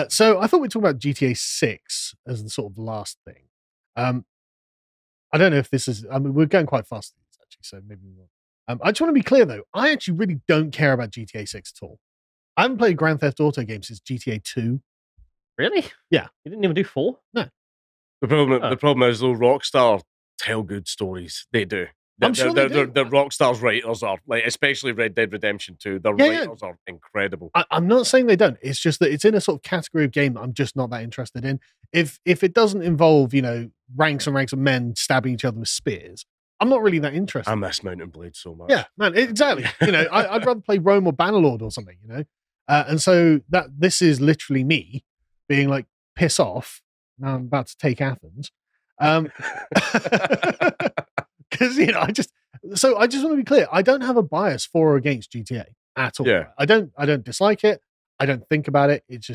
So I thought we'd talk about GTA 6 as the sort of last thing. I don't know if this is, I mean, we're going quite fast actually, so maybe we won't. I just want to be clear though, I actually really don't care about GTA 6 at all. I haven't played Grand Theft Auto games since GTA 2. Really? Yeah. You didn't even do 4? No. The problem is though, Rockstar tell good stories. They do. I'm sure they do. The Rockstar's writers are, like, especially Red Dead Redemption 2, the writers are incredible. I'm not saying they don't. It's just that it's in a sort of category of game that I'm just not that interested in. If it doesn't involve, ranks and ranks of men stabbing each other with spears, I'm not really that interested. I miss Mountain Blade so much. Yeah, man, exactly. I'd rather play Rome or Bannerlord or something, And so this is literally me being like, piss off. Now I'm about to take Athens. Because I just want to be clear. I don't have a bias for or against GTA at all. Yeah. I don't dislike it. I don't think about it. It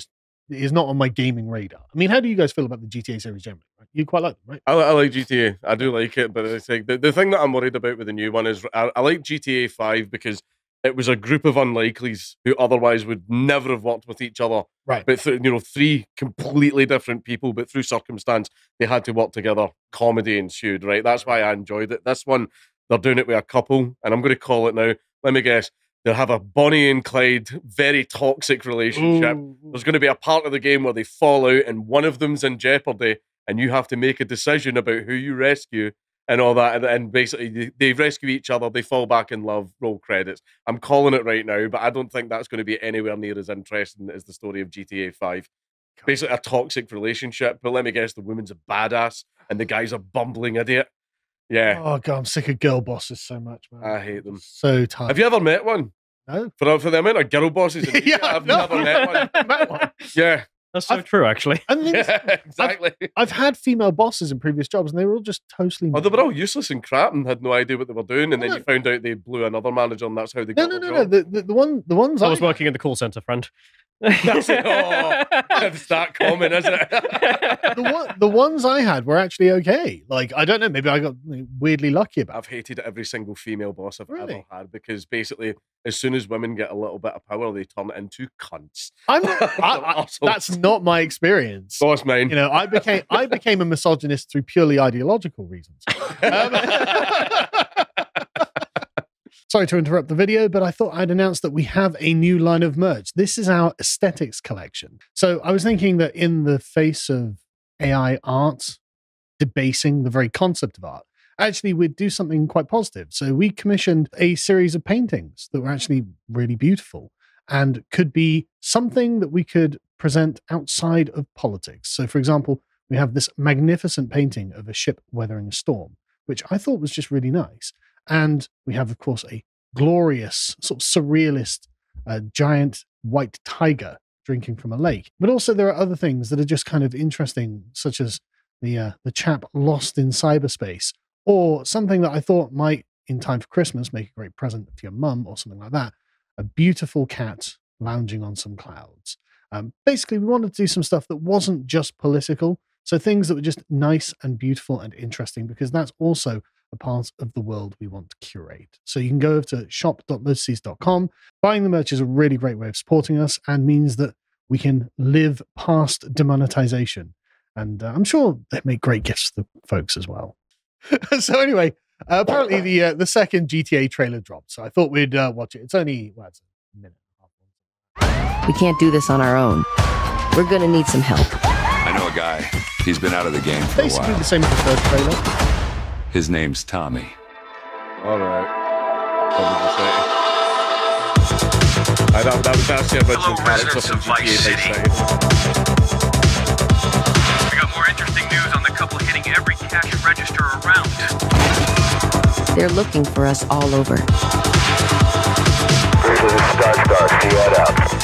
is not on my gaming radar. I mean, how do you guys feel about the GTA series generally? Right? You quite like them, right? I like GTA. I do like it, but it's like the thing that I'm worried about with the new one is I like GTA 5 because it was a group of unlikelies who otherwise would never have worked with each other. Right. But three completely different people, but through circumstance, they had to work together. Comedy ensued, right? That's why I enjoyed it. This one, they're doing it with a couple, and I'm going to call it now. Let me guess. They'll have a Bonnie and Clyde, very toxic relationship. Ooh. There's going to be a part of the game where they fall out and one of them's in jeopardy, and you have to make a decision about who you rescue and all that. And basically, they rescue each other, they fall back in love, roll credits. I'm calling it right now, but I don't think that's going to be anywhere near as interesting as the story of GTA 5. Basically, a toxic relationship, but let me guess, the woman's a badass and the guy's a bumbling idiot. Yeah. Oh, God, I'm sick of girl bosses so much, man. I hate them. So tired. Have you ever met one? No. For the amount of girl bosses, I've never met one. Yeah. That's so true, actually. Exactly. I've had female bosses in previous jobs, and they were all just totally. Oh, they were all useless and crap, and had no idea what they were doing. And then you found out they blew another manager, and that's how they got the job. The ones I was working in the call center, friend. That's it. Oh, it's that common, isn't it? the ones I had were actually okay. Like, I don't know, maybe I got weirdly lucky about it. I've hated every single female boss I've Really? ever had because basically, as soon as women get a little bit of power, they turn into cunts. That's not my experience. Boss mine. I became a misogynist through purely ideological reasons. Sorry to interrupt the video, but I thought I'd announce that we have a new line of merch. This is our aesthetics collection. So I was thinking that in the face of AI art debasing the very concept of art, actually we'd do something quite positive. So we commissioned a series of paintings that were actually really beautiful and could be something that we could present outside of politics. So for example, we have this magnificent painting of a ship weathering a storm, which I thought was just really nice. And we have, of course, a glorious, sort of surrealist, giant white tiger drinking from a lake. But also there are other things that are just kind of interesting, such as the chap lost in cyberspace, or something that I thought might, in time for Christmas, make a great present for your mum or something like that. A beautiful cat lounging on some clouds. Basically, we wanted to do some stuff that wasn't just political, so things that were just nice and beautiful and interesting, because that's also a part of the world we want to curate. So you can go over to shop.lotuses.com. Buying the merch is a really great way of supporting us and means that we can live past demonetization. And I'm sure they make great gifts for the folks as well. So anyway, apparently the second GTA trailer dropped. So I thought we'd watch it. It's only, it's a minute and a half. We can't do this on our own. We're going to need some help. I know a guy. He's been out of the game for a Basically while. the same as the first trailer. His name's Tommy. All right. That was actually a original character from GTA City. We got more interesting news on the couple hitting every cash register around. They're looking for us all over.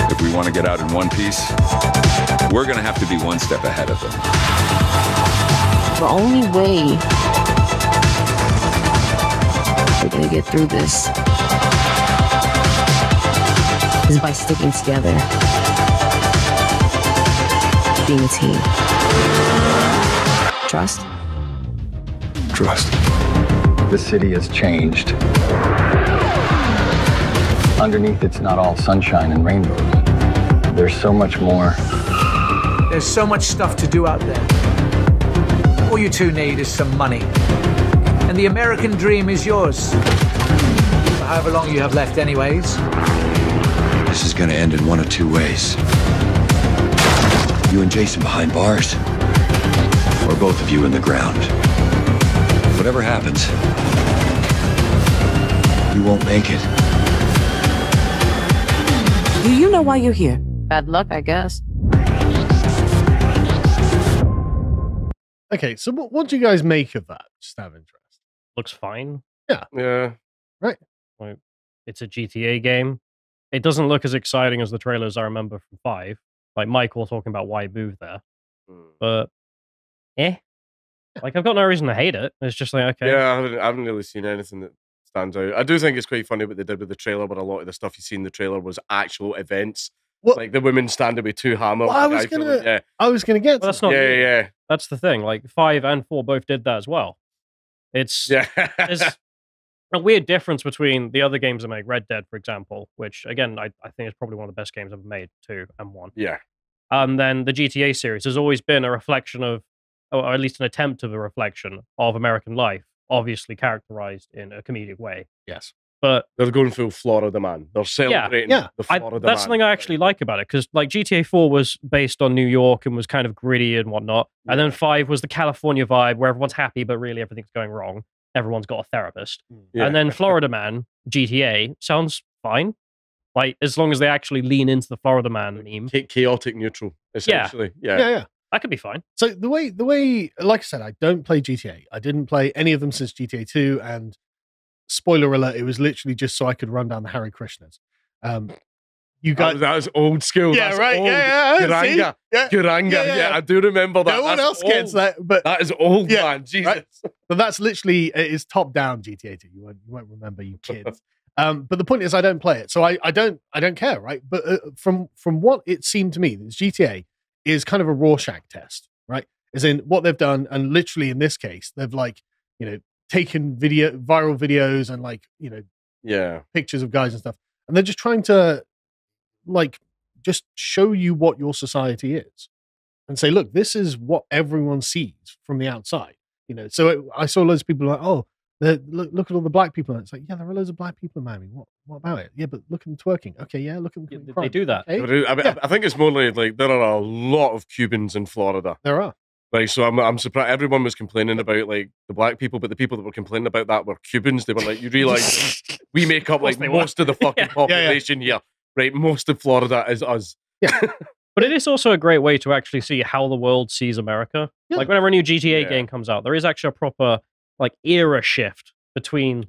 If we want to get out in one piece, we're going to have to be one step ahead of them. The only way we're going to get through this is by sticking together, being a team. Trust? Trust. The city has changed. Underneath, it's not all sunshine and rainbows. There's so much more There's so much stuff to do out there. All you two need is some money. And the American dream is yours. For however long you have left anyways. This is gonna end in one of two ways. You and Jason behind bars, or both of you in the ground. Whatever happens, you won't make it. Do you know why you're here? Bad luck, I guess. Okay, so what do you guys make of that? Just out of interest. Looks fine. Yeah. Right. Like, it's a GTA game. It doesn't look as exciting as the trailers I remember from 5. Like Michael talking about why he moved there. But, like, I've got no reason to hate it. It's just like, okay. Yeah, I haven't really seen anything that stands out. I do think it's quite funny what they did with the trailer, but a lot of the stuff you see in the trailer was actual events. What? Like the women standing with two hammers. Well, I was gonna get. Well, that's not. Yeah. That's the thing. Like 5 and 4 both did that as well. It's there's a weird difference between the other games that make Red Dead, for example, which again I think is probably one of the best games ever made, 2 and 1. Yeah. And then the GTA series has always been a reflection of, or at least an attempt of a reflection of American life, obviously characterized in a comedic way. Yes. But they're going full Florida man. They're celebrating the Florida man. That's something I actually like about it, because like GTA 4 was based on New York and was kind of gritty and whatnot. And then 5 was the California vibe where everyone's happy, but really everything's going wrong. Everyone's got a therapist. Yeah. And then Florida Man, GTA, sounds fine. Like, as long as they actually lean into the Florida Man meme. Chaotic neutral, essentially. Yeah. That could be fine. So the way, like I said, I don't play GTA. I didn't play any of them since GTA 2, and spoiler alert, it was literally just so I could run down the Hare Krishnas. You guys, that was old school. Yeah, That's right. Old. Yeah. Guranga. Yeah. Guranga. Yeah, I do remember that. No one That's else gets old. that, but That is old, Yeah, man. Jesus. right? But that's literally, it is top down GTA 2. You won't remember, you kids. But the point is, I don't play it, so I don't care, right? But from what it seemed to me, this GTA is kind of a Rorschach test, right? As in what they've done, and literally in this case, they've taken viral videos and pictures of guys and stuff, and they're just trying to just show you what your society is, and say, look, this is what everyone sees from the outside. So I saw loads of people like, oh. Look at all the black people. And it's like, yeah, there are loads of black people in Miami. What about it? Yeah, but look at them twerking. Okay, yeah, look at them. They do that. Okay. I think it's more like there are a lot of Cubans in Florida. There are. Like, so I'm surprised everyone was complaining about like the black people, but the people that were complaining about that were Cubans. They were like, you realize we make up like most of the fucking population here, right? Most of Florida is us. Yeah. But it is also a great way to actually see how the world sees America. Yeah. Like whenever a new GTA game comes out, there is actually a proper era shift between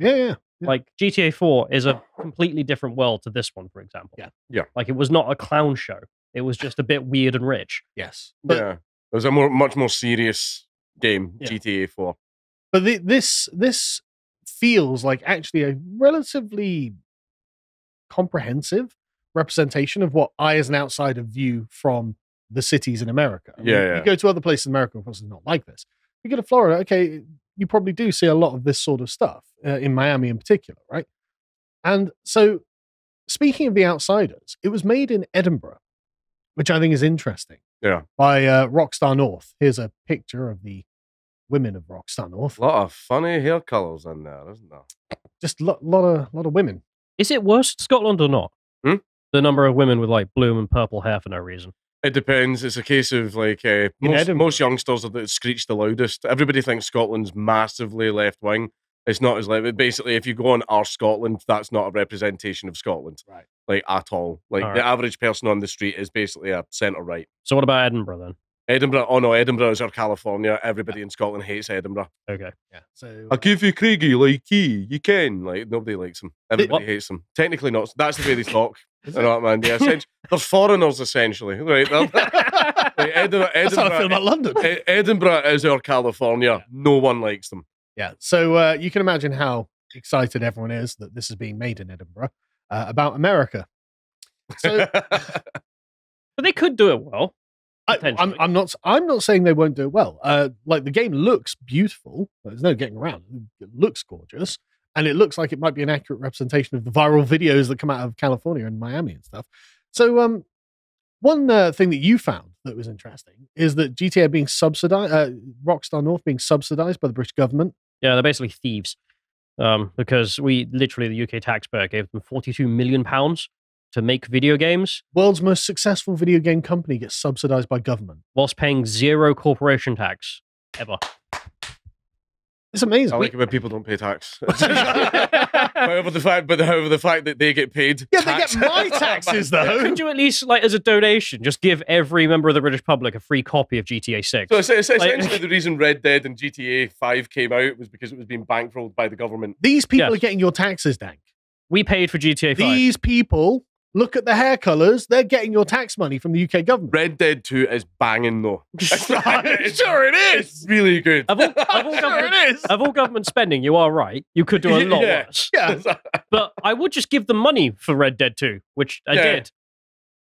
like GTA 4 is a completely different world to this one, for example. Yeah. Like it was not a clown show. It was just a bit weird and rich. Yes. But it was a much more serious game, GTA 4. But this feels like actually a relatively comprehensive representation of what I as an outsider view from the cities in America. I mean, you go to other places in America, of course, it's not like this. You go to Florida, okay, you probably do see a lot of this sort of stuff in Miami in particular, right? And so, speaking of The Outsiders, it was made in Edinburgh, which I think is interesting. Yeah. By Rockstar North. Here's a picture of the women of Rockstar North. A lot of funny hair colours in there, isn't there? Just a lot of women. Is it worse in Scotland or not? The number of women with like blue and purple hair for no reason. It depends. It's a case of like most youngsters are that screech the loudest. Everybody thinks Scotland's massively left wing. It's not as left. Basically, if you go on our Scotland, that's not a representation of Scotland, right? Like at all. Like the average person on the street is basically a centre right. So what about Edinburgh then? Edinburgh, oh no, Edinburgh is our California. Everybody in Scotland hates Edinburgh. Okay. Yeah. So I'll give you Craigie like you can. Like nobody likes him. Everybody hates him. Technically not. That's the way they talk. You know what, man? Yeah, they're foreigners essentially, right? Like Edinburgh, that's how I feel about London. Edinburgh is our California. Yeah. No one likes them. Yeah. So you can imagine how excited everyone is that this is being made in Edinburgh about America. So, but they could do it well. I'm not saying they won't do it well. Like the game looks beautiful. There's no getting around. It looks gorgeous. And it looks like it might be an accurate representation of the viral videos that come out of California and Miami and stuff. So one thing that you found that was interesting is that GTA being subsidized, Rockstar North being subsidized by the British government. Yeah, they're basically thieves. Because the UK taxpayer gave them £42 million to make video games. World's most successful video game company gets subsidized by government. Whilst paying zero corporation tax, ever. It's amazing. I like it when people don't pay tax. however, the fact that they get paid. Yeah, tax. they get my taxes though. Could you at least, like, as a donation, just give every member of the British public a free copy of GTA 6? So essentially, the reason Red Dead and GTA 5 came out was because it was being bankrolled by the government. These people Yes. are getting your taxes, Dank. We paid for GTA 5. These people, look at the hair colors. They're getting your tax money from the UK government. Red Dead 2 is banging though. Sure it is. It's really good. Of all government spending, you are right. You could do a lot worse. Yeah. But I would just give them money for Red Dead 2, which I did.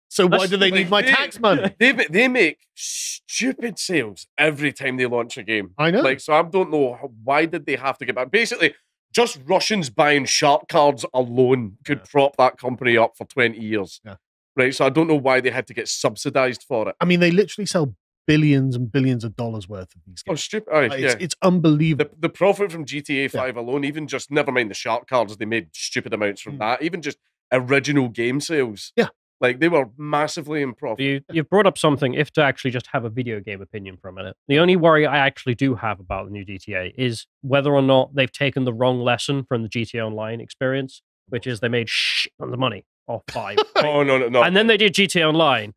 So why That's- do they need my tax money? They make stupid sales every time they launch a game. I know. Like, so I don't know why did they have to get back. Basically, just Russians buying shark cards alone could prop that company up for 20 years. Yeah. Right. So I don't know why they had to get subsidized for it. I mean, they literally sell billions and billions of dollars worth of these Oh, games. stupid. Oh, yeah. It's unbelievable. The profit from GTA 5 alone, even just never mind the shark cards, they made stupid amounts from that. Even just original game sales. Yeah. Like they were massively in profit. You've brought up something, if to actually just have a video game opinion for a minute. The only worry I actually do have about the new GTA is whether or not they've taken the wrong lesson from the GTA Online experience, which is they made shit on the money off 5. Oh, no. And then they did GTA Online,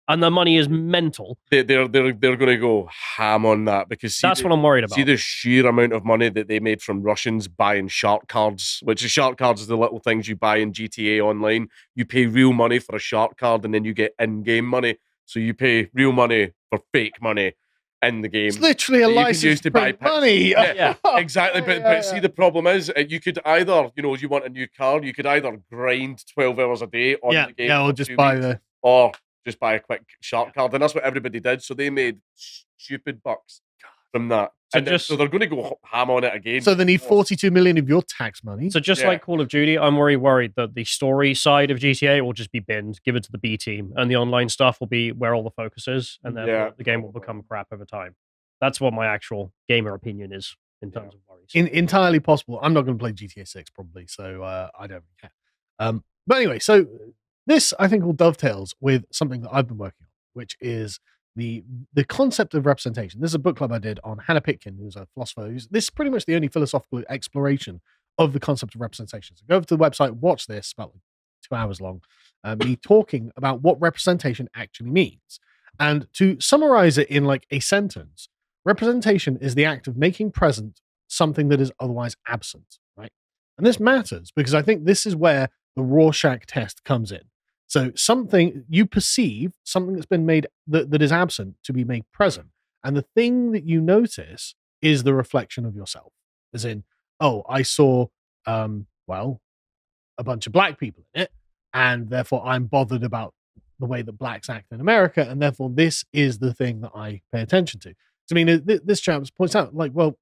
and the money is mental. They're going to go ham on that because That's what I'm worried about. See the sheer amount of money that they made from Russians buying shark cards, which is shark cards is the little things you buy in GTA Online. You pay real money for a shark card and then you get in-game money. So you pay real money for fake money in the game. It's literally a that you can license use to buy money. Yeah, exactly. But see, the problem is you could either, you want a new car, you could either grind 12 hours a day on the game. or for just 2 buy weeks, the. or just buy a quick shark card. And that's what everybody did. So they made stupid bucks from that. So they're going to go ham on it again. So they need 42 million of your tax money. So just like Call of Duty, I'm worried that the story side of GTA will just be binned, give it to the B team, and the online stuff will be where all the focus is, and then the game will become crap over time. That's what my actual gamer opinion is in terms of worries. Entirely possible. I'm not going to play GTA 6 probably, so I don't really care. But anyway, so this I think all dovetails with something that I've been working on, which is the concept of representation. This is a book club I did on Hannah Pitkin, who's a philosopher. This is pretty much the only philosophical exploration of the concept of representation. So go over to the website, watch this, about 2 hours long, me talking about what representation actually means. And to summarize it in like a sentence, representation is the act of making present something that is otherwise absent, right? And this matters because I think this is where the Rorschach test comes in. So something you perceive, something that's been made that is absent to be made present. And the thing that you notice is the reflection of yourself. As in, oh, I saw, a bunch of black people in it. And therefore I'm bothered about the way that blacks act in America. And therefore this is the thing that I pay attention to. I mean, this chap points out, like, well,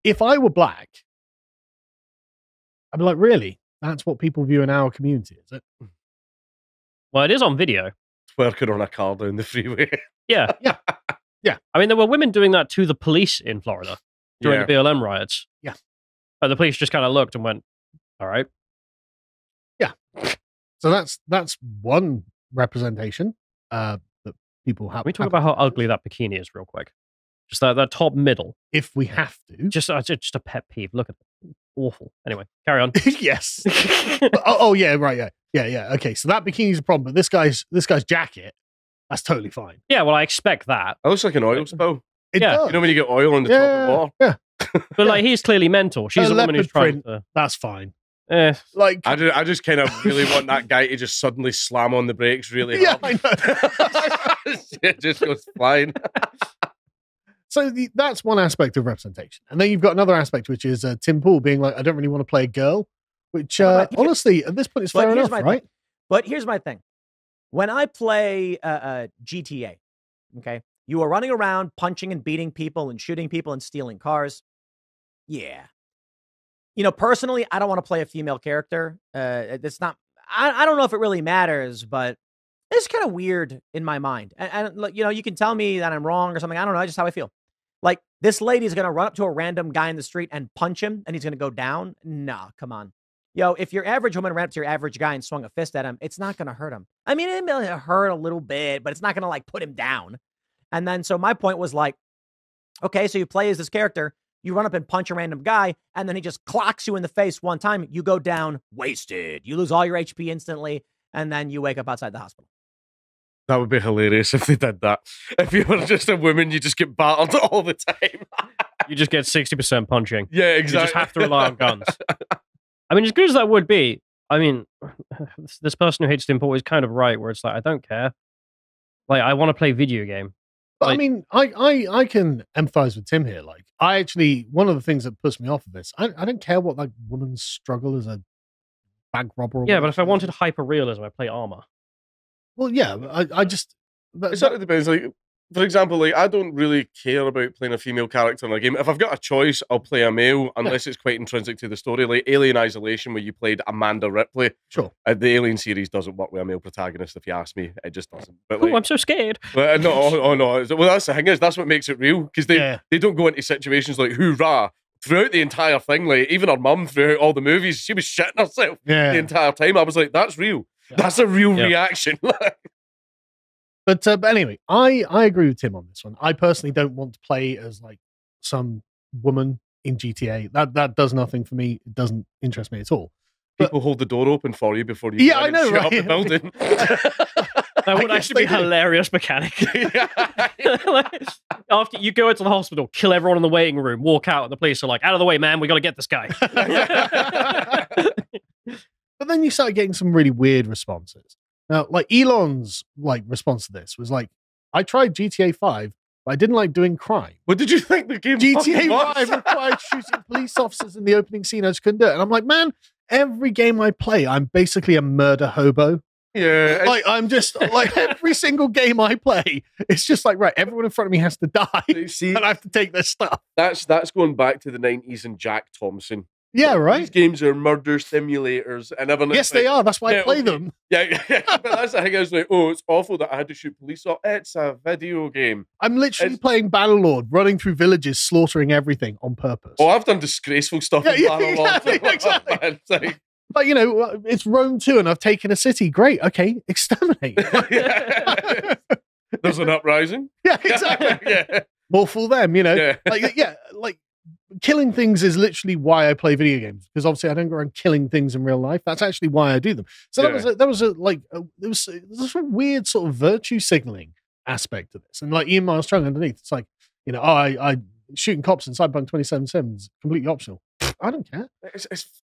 if I were black, I'd be like, really? That's what people view in our community, is it? Well, it is on video. Twerking on a car down the freeway. Yeah. Yeah. I mean, there were women doing that to the police in Florida during the BLM riots. Yeah. But the police just kind of looked and went, all right. Yeah. So that's one representation that people have. Can we talk about how ugly that bikini is real quick? Just that top middle. If we have to. Just a pet peeve. Look at it. Awful. Anyway, carry on. Yes. Yeah, right, yeah. Okay, so that bikini's a problem, but this guy's jacket, that's totally fine. Yeah, well, I expect that. It looks like an oil spill. It does. You know when you get oil on the top of the water? Yeah. But like, he's clearly mental. She's a woman who's trying print, to. That's fine. Like, I just kind of really want that guy to just suddenly slam on the brakes really yeah, hard. I know. It just goes flying. So that's one aspect of representation. And then you've got another aspect, which is Tim Pool being like, I don't really want to play a girl, which honestly, at this point, is fair enough, right? But here's my thing. When I play GTA, okay, you are running around punching and beating people and shooting people and stealing cars. Yeah. Personally, I don't want to play a female character. It's not, I don't know if it really matters, but It's kind of weird in my mind. And, you know, you can tell me that I'm wrong or something. I don't know. That's just how I feel. Like, this lady's going to run up to a random guy in the street and punch him, and he's going to go down? Nah, come on. Yo, if your average woman ran up to your average guy and swung a fist at him, it's not going to hurt him. I mean, it may hurt a little bit, but it's not going to, like, put him down. And then, so my point was like, okay, so you play as this character, you run up and punch a random guy, and then he just clocks you in the face one time, you go down wasted. You lose all your HP instantly, and then you wake up outside the hospital. That would be hilarious if they did that. If you were just a woman, you just get battered all the time. You just get 60% punching. Yeah, exactly. You just have to rely on guns. I mean, as good as that would be, I mean, this person who hates the import is kind of right, where it's like, I don't care. Like, I want to play video game. But Like, I mean, I can empathize with Tim here. Like, I actually, one of the things that puts me off of this, I don't care what like woman's struggle as a bank robber. Or yeah, whatever but if I she is. wanted hyper realism, I play Armor. Well, yeah, I just. It sort of depends. Like, for example, like I don't really care about playing a female character in a game. If I've got a choice, I'll play a male, unless it's quite intrinsic to the story. Like Alien Isolation, where you played Amanda Ripley. Sure. The Alien series doesn't work with a male protagonist, if you ask me. It just doesn't. But like, Oh, I'm so scared. but, no, oh no. Well, that's the thing is, that's what makes it real, because they don't go into situations like hoorah. Throughout the entire thing, like even her mum throughout all the movies, she was shitting herself the entire time. I was like, that's real. Yeah. That's a real reaction. But anyway, I agree with Tim on this one. I personally don't want to play as like some woman in GTA. That does nothing for me. It doesn't interest me at all. People hold the door open for you before you Yeah, I know, shoot right? up the building. That would actually be a hilarious mechanic. Like, after you go into the hospital, kill everyone in the waiting room, walk out, and the police are like, out of the way, man, we got to get this guy. But then you start getting some really weird responses. Now, like Elon's like response to this was like, I tried GTA 5, but I didn't like doing crime. What did you think the game GTA was? 5 required shooting police officers in the opening scene. I just couldn't do it. And I'm like, man, every game I play, I'm basically a murder hobo. Yeah. Like, I'm just like every single game I play, it's just like, right, everyone in front of me has to die. See, and I have to take their stuff. that's going back to the 90s and Jack Thompson. Yeah, right. These games are murder simulators and everything. Yes, they are. That's why I play them. Yeah, but that's the thing. I was like, oh, it's awful that I had to shoot police. It's a video game. I'm literally playing Battlelord, running through villages, slaughtering everything on purpose. Oh, I've done disgraceful stuff in Battlelord. Exactly. It's like, But, you know, it's Rome 2 and I've taken a city. Great. Okay. Exterminate. There's an uprising. Yeah, exactly. Yeah. More fool them, you know. Yeah. Like killing things is literally why I play video games, because obviously I don't go around killing things in real life. That's actually why I do them. So there was a weird sort of virtue signaling aspect to this. And like Ian Miles Chung underneath, it's like, you know, I shooting cops in Cyberpunk 2077 is completely optional. I don't care.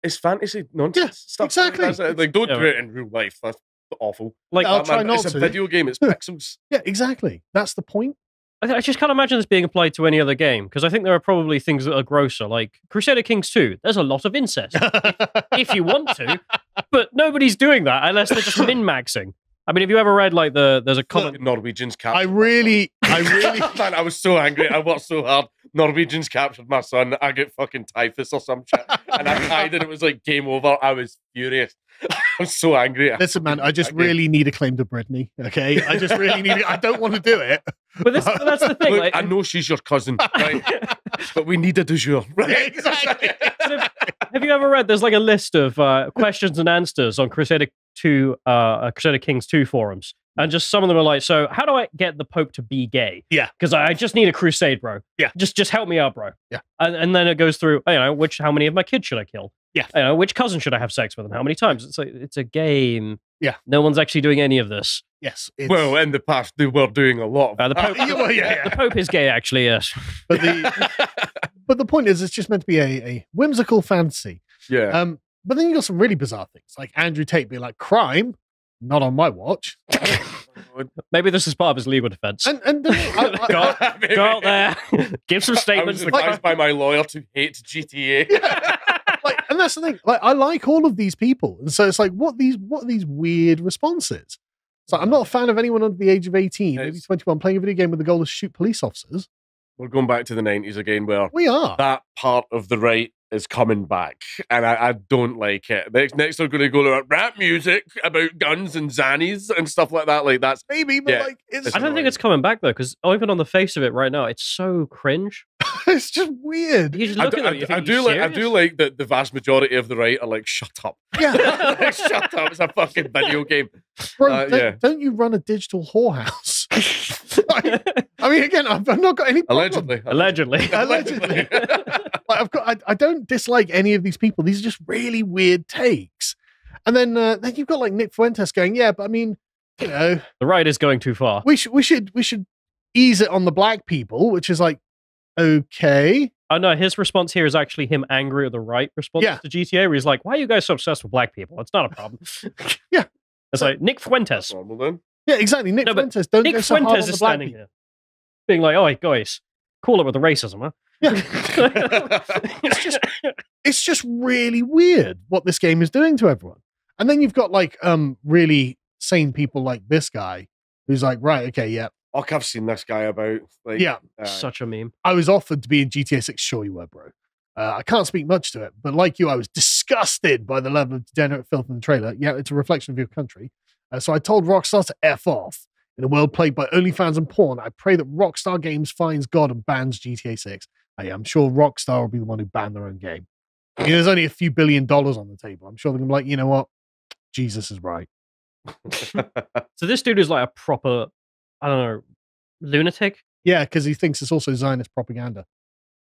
It's fantasy nonsense stuff. Exactly. Like don't do it in real life. That's awful. Like, I'll try not it's to. a video game. It's pixels. Yeah, exactly. That's the point. I just can't imagine this being applied to any other game, because I think there are probably things that are grosser, like Crusader Kings 2. There's a lot of incest, if you want to, but nobody's doing that unless they're just min-maxing. I mean, have you ever read like there's a comic Norwegians captured? I really man, I was so angry. I worked so hard. Norwegians captured my son. I get fucking typhus or some shit, and I cried, and it was like game over. I was furious. I was so angry. Listen, man, I just really need a claim to Brittany. Okay, I just really need it. I don't want to do it. But that's the thing. Look, like, I know she's your cousin, right? But we need a du jour, right? Yeah, exactly. Have you ever read? There's like a list of questions and answers on Crusader Kings 2 forums, and just some of them are like, so how do I get the Pope to be gay? Yeah, because I just need a crusade, bro. Yeah, just help me out, bro. Yeah, and then it goes through, you know, how many of my kids should I kill? Yeah, you know, which cousin should I have sex with, and how many times? It's like, it's a game. Yeah, no one's actually doing any of this. Yes. Well, in the past, they were doing a lot of the Pope. The Pope is gay, actually. Yes, but the point is, it's just meant to be a whimsical fantasy. Yeah. But then you got some really bizarre things, like Andrew Tate being like, crime, not on my watch. Maybe this is part of his legal defense. And go out there, give some statements. I was advised by my lawyer to hate GTA. Like, and that's the thing. Like, I like all of these people, and so it's like, what are these weird responses? So I'm not a fan of anyone under the age of 18, maybe 21, playing a video game with the goal to shoot police officers. We're going back to the 90s again, where we are that part of the right is coming back, and I don't like it. Next they're going to go to rap music about guns and zannies and stuff like that. Like that's maybe, but yeah, like it's I don't think it's coming back though, because even on the face of it right now, it's so cringe. it's just weird. You just look at it, you think, I do like that the vast majority of the right are like, shut up. Yeah. Like, shut up. It's a fucking video game. Bro, don't you run a digital whorehouse? I mean, again, I've not got any problem. Allegedly. Like, I don't dislike any of these people. These are just really weird takes. And then you've got like Nick Fuentes going, yeah, but I mean, you know, the right is going too far. We should ease it on the black people, which is like, okay. Oh no, his response here is actually him angry at the right response to GTA, where he's like, why are you guys so obsessed with black people? It's not a problem. Yeah. It's like Nick Fuentes. Yeah, exactly. Nick Fuentes. Don't Nick go so hard Fuentes on is the black standing people. here, being like, "Oh, guys, cool it with the racism, huh?" Yeah. it's just really weird what this game is doing to everyone. And then you've got like really sane people like this guy who's like, right, okay, yeah. Like I've seen this guy about. Like, yeah, such a meme. I was offered to be in GTA 6. Sure you were, bro. I can't speak much to it, but like you, I was disgusted by the level of degenerate filth in the trailer. Yeah, it's a reflection of your country. So I told Rockstar to F off. In a world plagued by OnlyFans and porn, I pray that Rockstar Games finds God and bans GTA 6. I'm sure Rockstar will be the one who banned their own game. I mean, there's only a few $1 billion on the table. I'm sure they're going to be like, you know what? Jesus is right. So this dude is like a proper, I don't know, lunatic? Yeah, because he thinks it's also Zionist propaganda.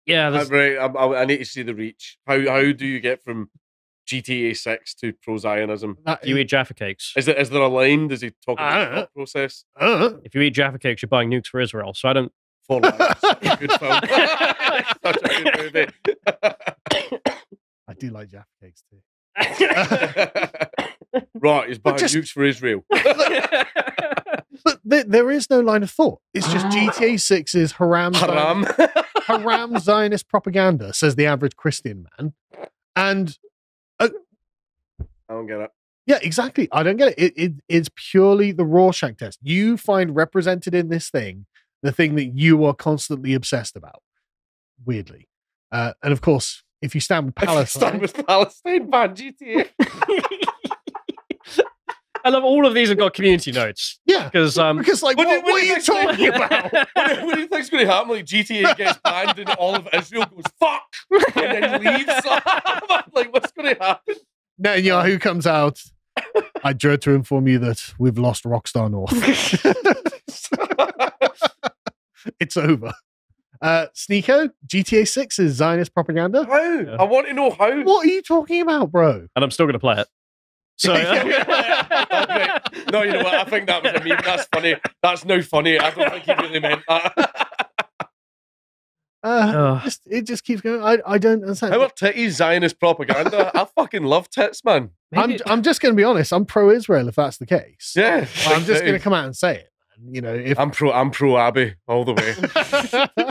Yeah, right. I need to see the reach. How do you get from GTA 6 to pro-Zionism? You eat Jaffa cakes. Is there a line? Does he talk about the process? If you eat Jaffa cakes, you're buying nukes for Israel. So I don't. For lives. Good film. Such a good movie. I do like Jaffa cakes too. Right, he's buying nukes for Israel. But there is no line of thought. It's just GTA 6's haram Zionist propaganda, says the average Christian man. And I don't get it. Yeah, exactly. I don't get it. It's purely the Rorschach test. You find represented in this thing the thing that you are constantly obsessed about. Weirdly. And of course, if you stand with Palestine... ban GTA. I love all of these have got community notes. Yeah. Because like, what are you talking about? What do you think's going to happen? Like, GTA gets banned and all of Israel goes, fuck! And then leaves. Like, what's going to happen? Netanyahu comes out. I dread to inform you that we've lost Rockstar North. It's over. Sneeko, GTA 6 is Zionist propaganda? How? I want to know how. What are you talking about, bro? And I'm still going to play it. So, No, you know what? I think that was a meme. That's funny. That's now funny. I don't think he really meant that. It just keeps going. I don't understand. How are titties Zionist propaganda? I fucking love tits, man. I'm just going to be honest. I'm pro-Israel if that's the case. Yeah, I'm just going to come out and say it. You know, if I'm pro Abby all the way.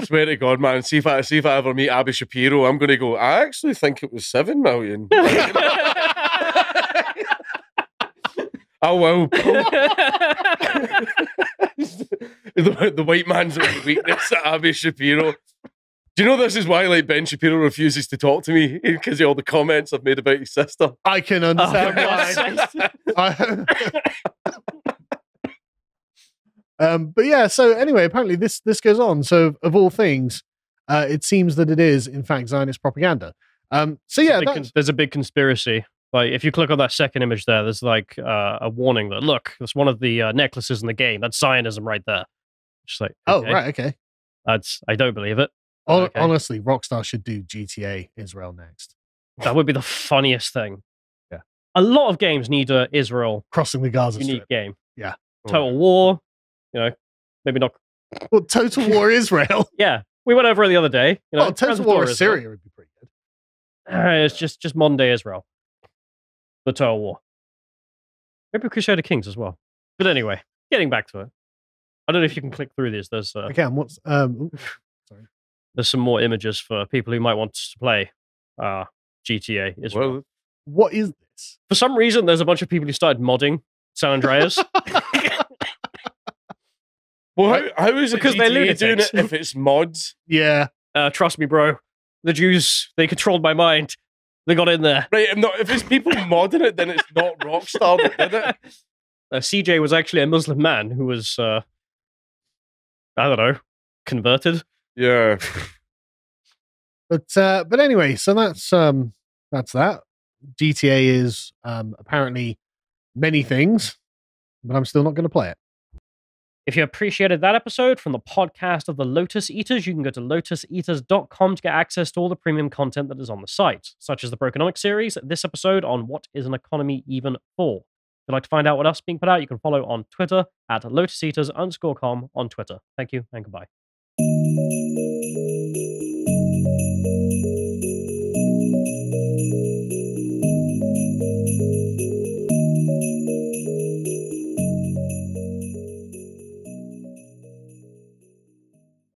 Swear to God, man. See if I ever meet Abby Shapiro, I'm going to go. I actually think it was 7 million. Oh well. the white man's weakness at Abby Shapiro. Do you know this is why like Ben Shapiro refuses to talk to me because of all the comments I've made about his sister? I can understand why. But yeah, so anyway, apparently this goes on. So of all things, it seems that it is in fact Zionist propaganda. So yeah, there's a big conspiracy. Like if you click on that second image there, there's like a warning that look, that's one of the necklaces in the game. That's Zionism right there. Just like okay. Oh right, okay. I don't believe it. Okay. Honestly, Rockstar should do GTA Israel next. That would be the funniest thing. Yeah, a lot of games need a Israel crossing the Gaza unique Strip game. Yeah, Total War. You know, maybe not. Well, Total War Israel. Yeah, we went over it the other day. You know, Total War Syria would be pretty good. It's just modern day Israel. The Total War. Maybe Crusader Kings as well. But anyway, getting back to it. I don't know if you can click through these. There's okay. What's sorry. There's some more images for people who might want to play GTA Israel. Well, what is this? For some reason, there's a bunch of people who started modding San Andreas. Well, how is it because GTA they're doing lunatics it if it's mods? Yeah. Trust me, bro. the Jews, they controlled my mind. They got in there. Right, if it's people modding it, then it's not Rockstar that did it. CJ was actually a Muslim man who was, I don't know, converted. Yeah. But anyway, so that's that. GTA is apparently many things, but I'm still not going to play it. If you appreciated that episode from the podcast of the Lotus Eaters, you can go to lotuseaters.com to get access to all the premium content that is on the site, such as the Brokenomics series, this episode on What is an Economy Even For? If you'd like to find out what else is being put out, you can follow on Twitter at lotuseaters_com on Twitter. Thank you and goodbye.